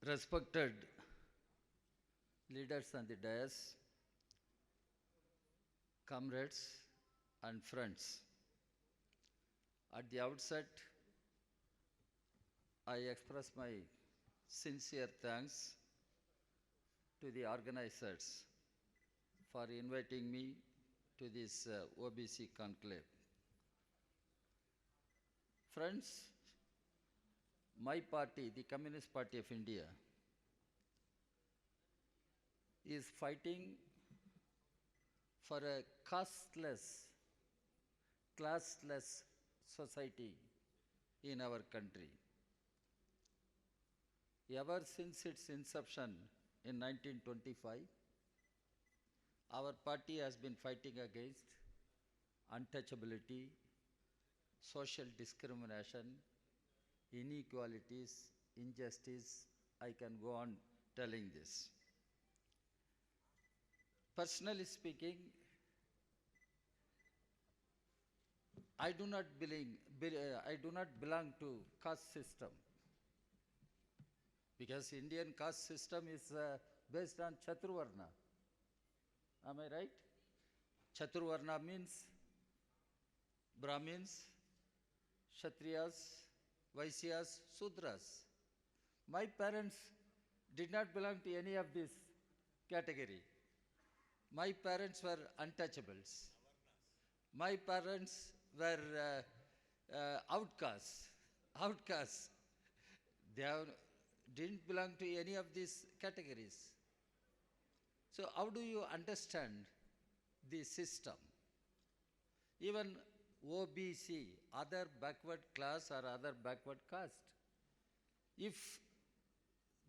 Respected leaders on the dais, comrades and friends, at the outset, I express my sincere thanks to the organizers for inviting me to this OBC conclave. Friends, my party, the Communist Party of India, is fighting for a classless society in our country. Ever since its inception in 1925, our party has been fighting against untouchability, social discrimination, inequalities, injustice. I can go on telling this. Personally speaking, I do not belong to caste system, because Indian caste system is based on Chaturvarna. Am I right? Chaturvarna means Brahmins, Kshatriyas, Vaisyas, Sudras. My parents did not belong to any of this category. My parents were untouchables. My parents were outcasts. Outcasts. Didn't belong to any of these categories. So how do you understand the system? Even OBC, other backward class or other backward caste. If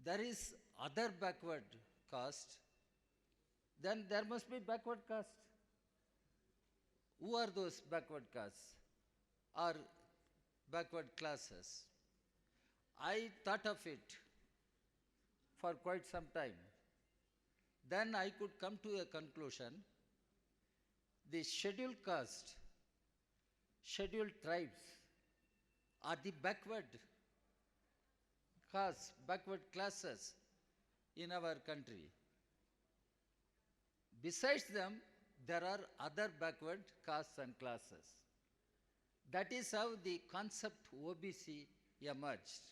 there is other backward caste, then there must be backward caste. Who are those backward castes or backward classes? I thought of it for quite some time. Then I could come to a conclusion. The scheduled caste, scheduled tribes are the backward castes, backward classes in our country. Besides them, there are other backward castes and classes. That is how the concept OBC emerged.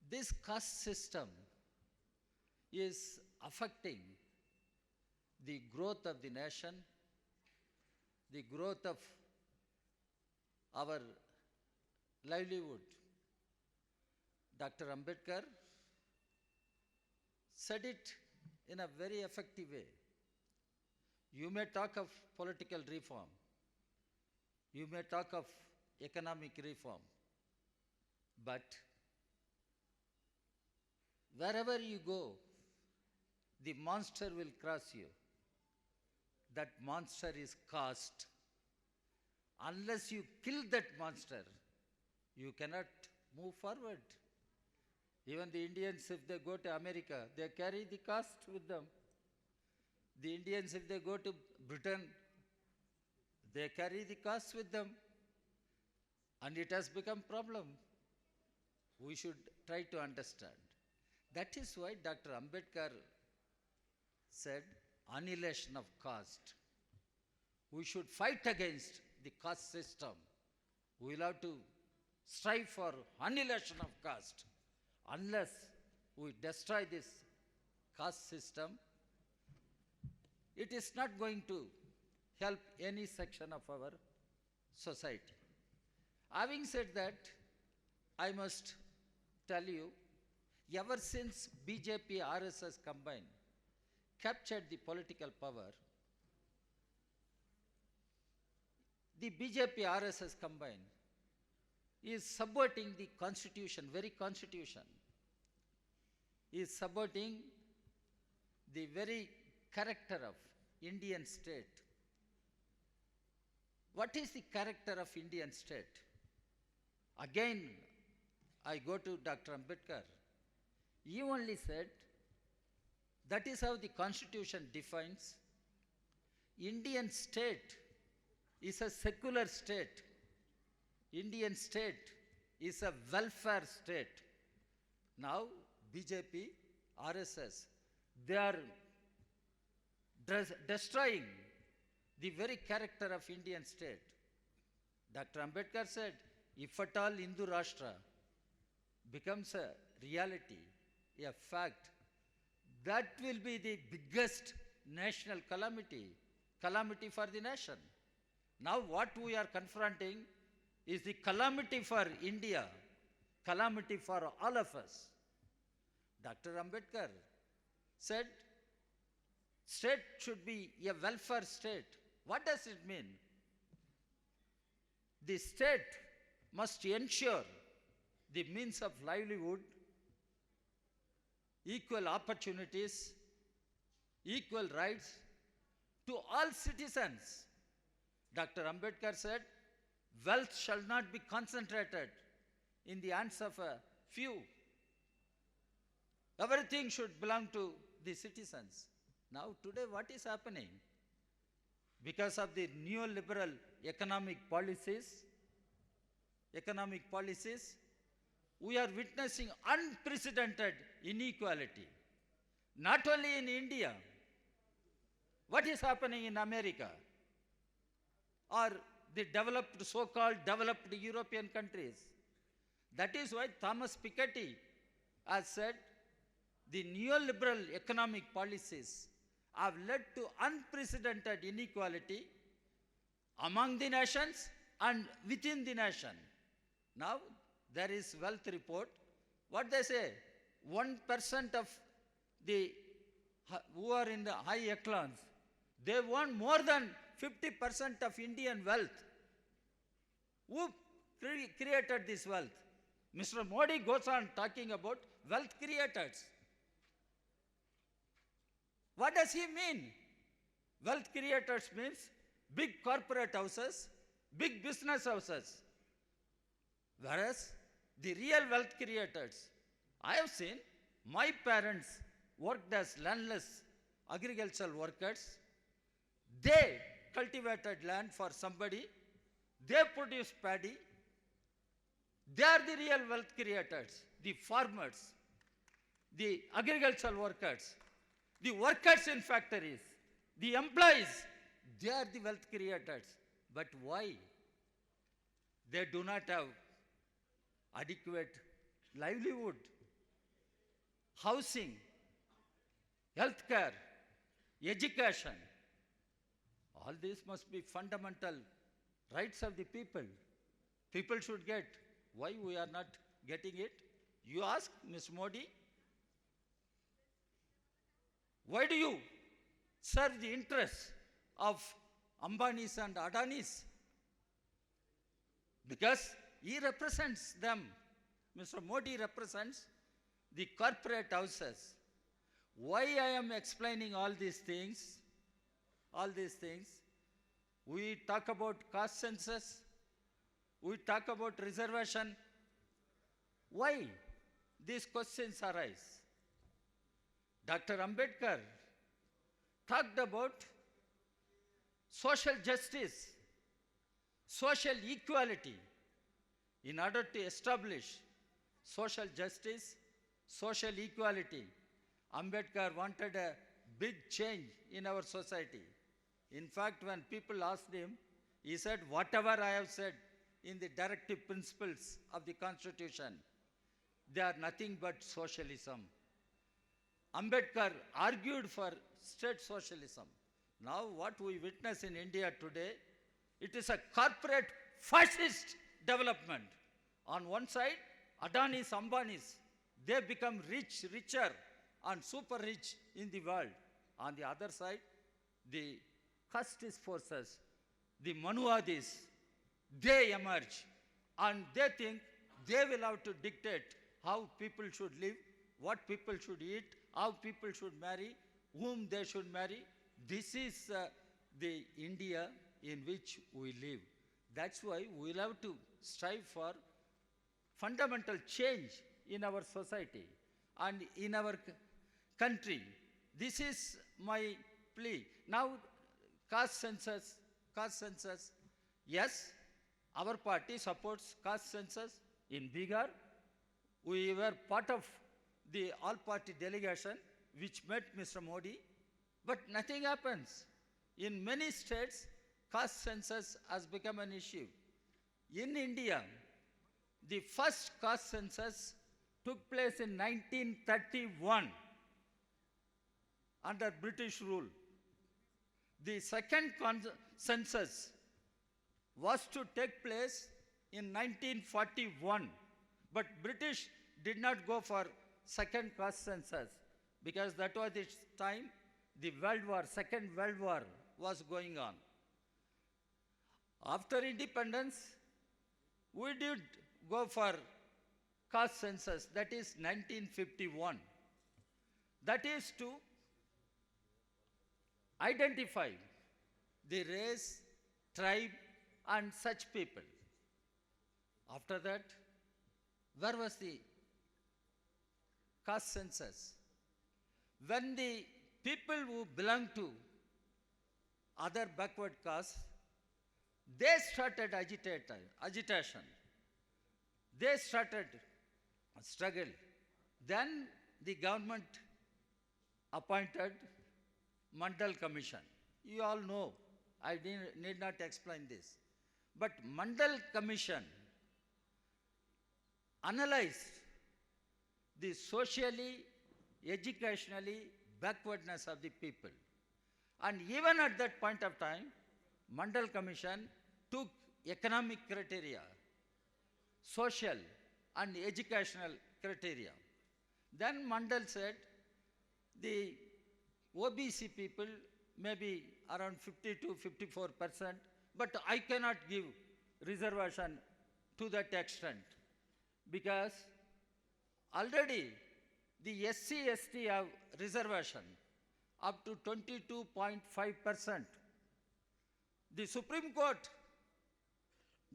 This caste system is affecting the growth of the nation, the growth of our livelihood. Dr. Ambedkar said it in a very effective way. You may talk of political reform, you may talk of economic reform, but wherever you go, the monster will cross you. That monster is caste. Unless you kill that monster, you cannot move forward. Even the Indians, if they go to America, they carry the caste with them. The Indians, if they go to Britain, they carry the caste with them. And it has become a problem. We should try to understand. That is why Dr. Ambedkar said, annihilation of caste. We should fight against the caste system. We will have to strive for annihilation of caste. Unless we destroy this caste system, it is not going to help any section of our society. Having said that, I must tell you, ever since BJP RSS combined, captured the political power, the BJP RSS combined is subverting the constitution, very constitution, is subverting the very character of Indian state. What is the character of Indian state? Again, I go to Dr. Ambedkar. He only said, that is how the constitution defines. Indian state is a secular state. Indian state is a welfare state. Now, BJP, RSS, they are destroying the very character of Indian state. Dr. Ambedkar said, if at all Hindu Rashtra becomes a reality, a fact, that will be the biggest national calamity for the nation. Now what we are confronting is the calamity for India, calamity for all of us. Dr. Ambedkar said, state should be a welfare state. What does it mean? The state must ensure the means of livelihood, equal opportunities, equal rights to all citizens. Dr. Ambedkar said, wealth shall not be concentrated in the hands of a few. Everything should belong to the citizens. Now today what is happening? Because of the neoliberal economic policies, we are witnessing unprecedented inequality. Not only in India, what is happening in America or the developed, so-called developed European countries? That is why Thomas Piketty has said the neoliberal economic policies have led to unprecedented inequality among the nations and within the nation. Now, there is wealth report. What they say? 1% of the who are in the high echelons, they want more than 50% of Indian wealth. Who created this wealth? Mr. Modi goes on talking about wealth creators. What does he mean? Wealth creators means big corporate houses, big business houses. Whereas the real wealth creators, I have seen my parents worked as landless agricultural workers. They cultivated land for somebody. They produced paddy. They are the real wealth creators, the farmers, the agricultural workers, the workers in factories, the employees. They are the wealth creators. But why? They do not have adequate livelihood, housing, healthcare, education. All these must be fundamental rights of the people. People should get. Why we are not getting it? You ask Ms. Modi, why do you serve the interests of Ambanis and Adanis? Because he represents them. Mr. Modi represents the corporate houses. Why I am explaining all these things? We talk about caste census. We talk about reservation. Why these questions arise? Dr. Ambedkar talked about social justice, social equality. In order to establish social justice, social equality, Ambedkar wanted a big change in our society. In fact, when people asked him, he said, whatever I have said in the directive principles of the Constitution, they are nothing but socialism. Ambedkar argued for state socialism. Now what we witness in India today, it is a corporate fascist development. On one side, Adanis, Ambanis, they become richer and super rich in the world. On the other side, the casteist forces, the Manuwadis, they emerge and they think they will have to dictate how people should live, what people should eat, how people should marry, whom they should marry. This is the India in which we live. That's why we will have to strive for fundamental change in our society and in our country. This is my plea. Now, caste census. Yes, our party supports caste census. In Bihar, we were part of the all-party delegation which met Mr. Modi, but nothing happens. In many states, caste census has become an issue. In India, the first caste census took place in 1931 under British rule. The second census was to take place in 1941, but British did not go for second caste census because that was the time the World War, Second World War was going on. After independence, we did go for caste census, that is 1951. That is to identify the race, tribe, and such people. After that, where was the caste census? When the people who belong to other backward castes, they started agitation. They started a struggle. Then the government appointed Mandal Commission. You all know, I need not explain this. But Mandal Commission analyzed the socially, educationally backwardness of the people. And even at that point of time, Mandal Commission took economic criteria, social and educational criteria. Then Mandal said the OBC people may be around 50 to 54%, but I cannot give reservation to that extent because already the SC/ST have reservation up to 22.5%. The Supreme Court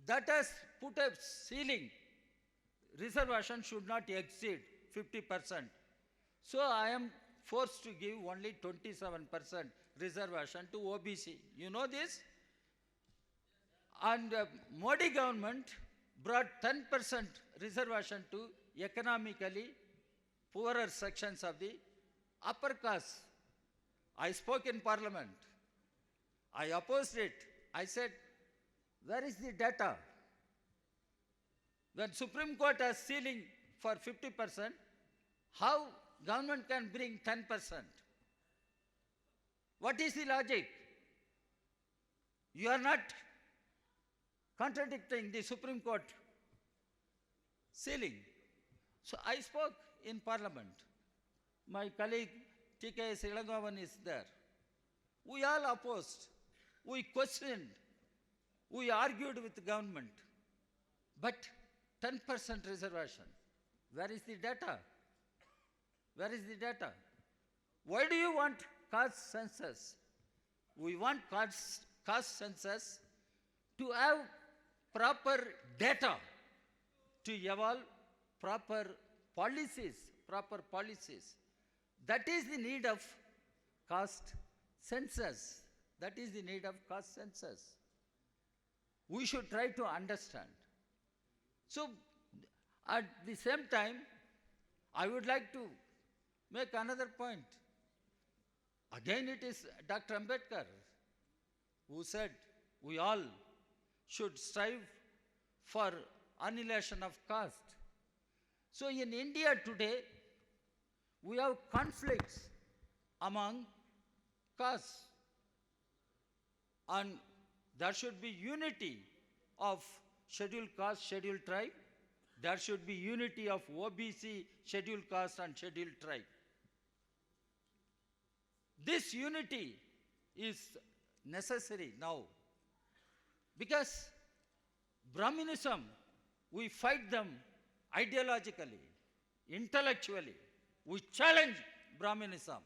that has put a ceiling, reservation should not exceed 50%. So I am forced to give only 27% reservation to OBC. You know this? And Modi government brought 10% reservation to economically poorer sections of the upper caste. I spoke in Parliament. I opposed it. I said, where is the data? When Supreme Court has ceiling for 50%, how government can bring 10%? What is the logic? You are not contradicting the Supreme Court ceiling. So I spoke in Parliament. My colleague T.K.S. Ilangovan is there. We all opposed. We questioned. We argued with the government. But 10% reservation. Where is the data? Where is the data? Why do you want caste census? We want caste census to have proper data, to evolve proper policies. That is the need of caste census. That is the need of caste census. We should try to understand. So, at the same time, I would like to make another point. Again, it is Dr. Ambedkar who said we all should strive for annihilation of caste. So in India today, we have conflicts among castes. And there should be unity of scheduled caste, scheduled tribe. There should be unity of OBC, scheduled caste and scheduled tribe. This unity is necessary now because Brahminism, we fight them ideologically, intellectually. We challenge Brahminism.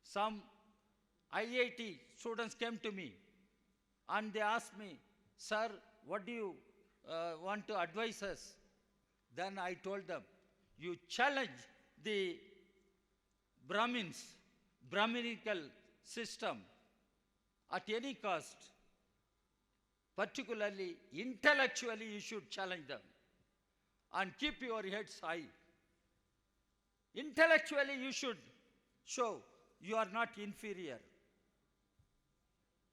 Some IIT students came to me and they asked me, sir, what do you want to advise us? Then I told them, you challenge the Brahminical system at any cost. Particularly, intellectually, you should challenge them and keep your heads high. Intellectually, you should show you are not inferior.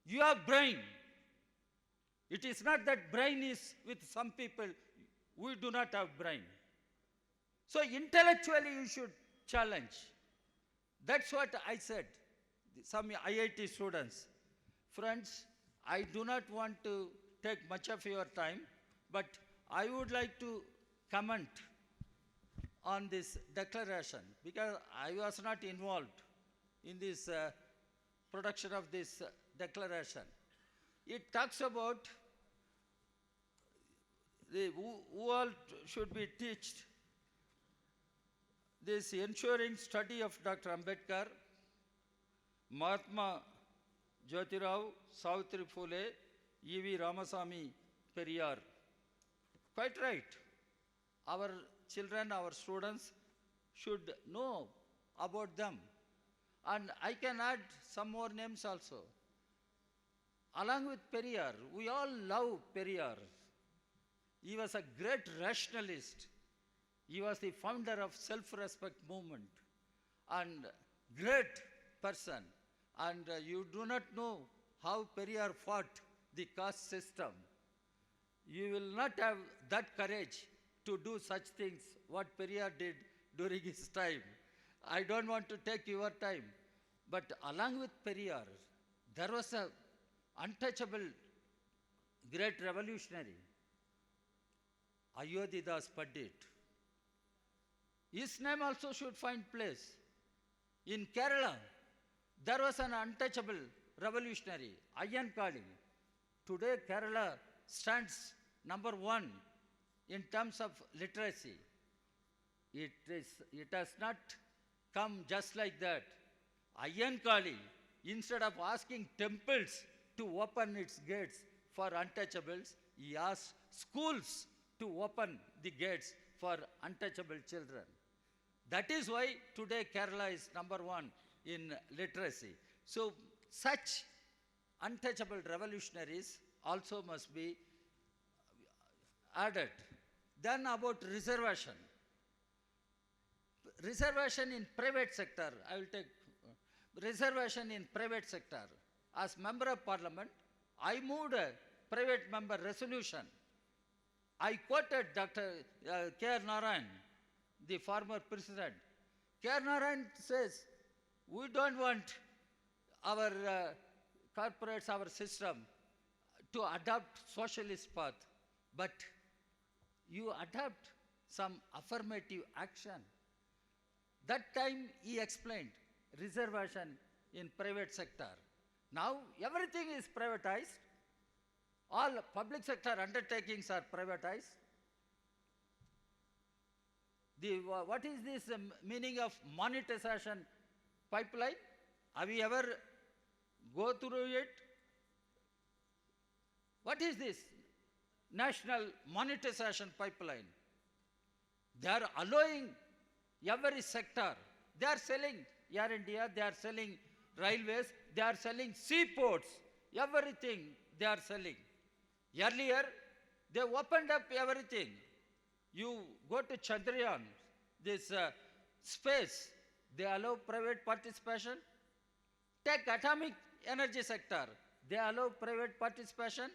You have brain. It is not that brain is with some people, we do not have brain. So intellectually you should challenge. That's what I said. Some IIT students. Friends, I do not want to take much of your time, but I would like to comment on this declaration because I was not involved in this production of this declaration. It talks about who all should be taught this ensuring study of Dr. Ambedkar, Mahatma Jyotirao, Savitri Phule, E.V. Ramasamy Periyar. Quite right. Our children, our students should know about them. And I can add some more names also. Along with Periyar, we all love Periyar. He was a great rationalist. He was the founder of self-respect movement and great person. And you do not know how Periyar fought the caste system. You will not have that courage to do such things what Periyar did during his time. I don't want to take your time. But along with Periyar, there was a untouchable great revolutionary, Ayodhidas Pandit. His name also should find place. In Kerala, there was an untouchable revolutionary, Ayyan Kali. Today, Kerala stands number one in terms of literacy. It has not come just like that. Ayyan Kali, instead of asking temples to open its gates for untouchables, he asked schools to open the gates for untouchable children. That is why today Kerala is number one in literacy. So such untouchable revolutionaries also must be added. Then about reservation. Reservation in private sector, I will take reservation in private sector. As member of parliament, I moved a private member resolution. I quoted Dr. K.R. Narayan, the former president. K.R. Narayan says, we don't want our corporates, our system to adopt socialist path, but you adopt some affirmative action. That time he explained reservation in private sector. Now everything is privatized. All public sector undertakings are privatized. What is this meaning of monetization pipeline? Have you ever go through it? What is this national monetization pipeline? They are allowing every sector. They are selling Air India, they are selling railways, they are selling seaports, everything they are selling. Earlier, they opened up everything. You go to Chandrayaan, this space, they allow private participation. Take atomic energy sector, they allow private participation.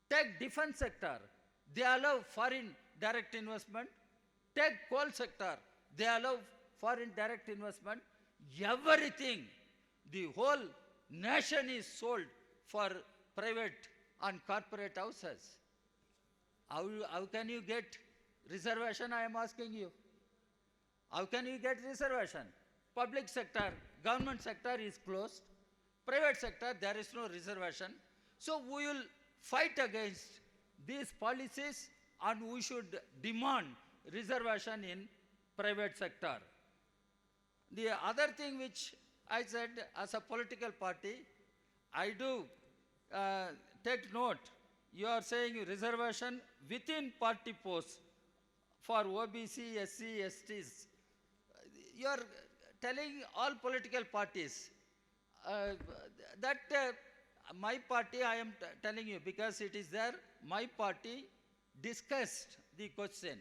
Take defense sector, they allow foreign direct investment. Take coal sector, they allow foreign direct investment. Everything, the whole nation is sold for private and corporate houses. How can you get reservation, I am asking you? How can you get reservation? Public sector, government sector is closed. Private sector, there is no reservation. So we will fight against these policies and we should demand reservation in private sector. The other thing which I said as a political party, I do take note. You are saying reservation within party posts for OBC, SC, STs. You are telling all political parties that my party, I am telling you because it is there, my party discussed the question.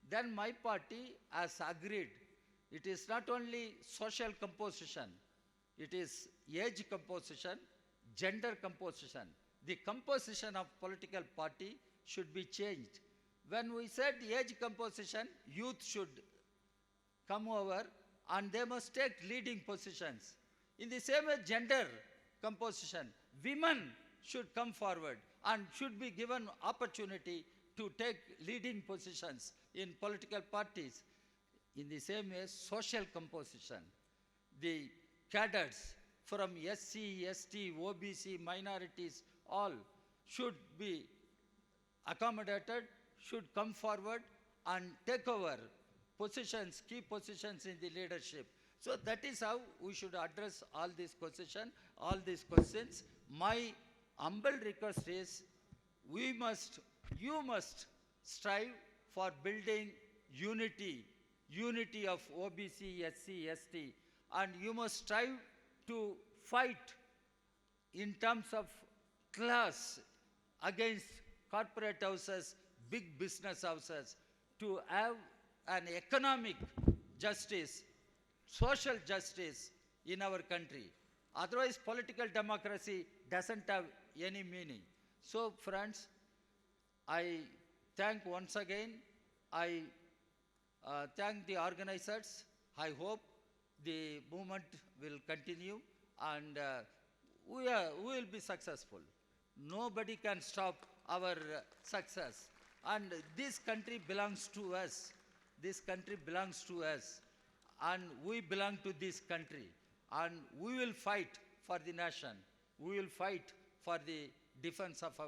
Then my party has agreed It is not only social composition, it is age composition, gender composition. The composition of political party should be changed. When we said age composition, youth should come over and they must take leading positions. In the same way, gender composition, women should come forward and should be given opportunity to take leading positions in political parties. In the same way, social composition, the cadres from SC, ST, OBC, minorities, all should be accommodated, should come forward and take over positions, key positions in the leadership. So that is how we should address all these questions, all these questions. My humble request is, you must strive for building unity of OBC, SC, ST, and you must strive to fight in terms of class against corporate houses, big business houses, to have an economic justice, social justice in our country. Otherwise, political democracy doesn't have any meaning. So, friends, I thank once again, I thank the organizers. I hope the movement will continue and we will be successful. Nobody can stop our success. And this country belongs to us. This country belongs to us. And we belong to this country. And we will fight for the nation. We will fight for the defense of our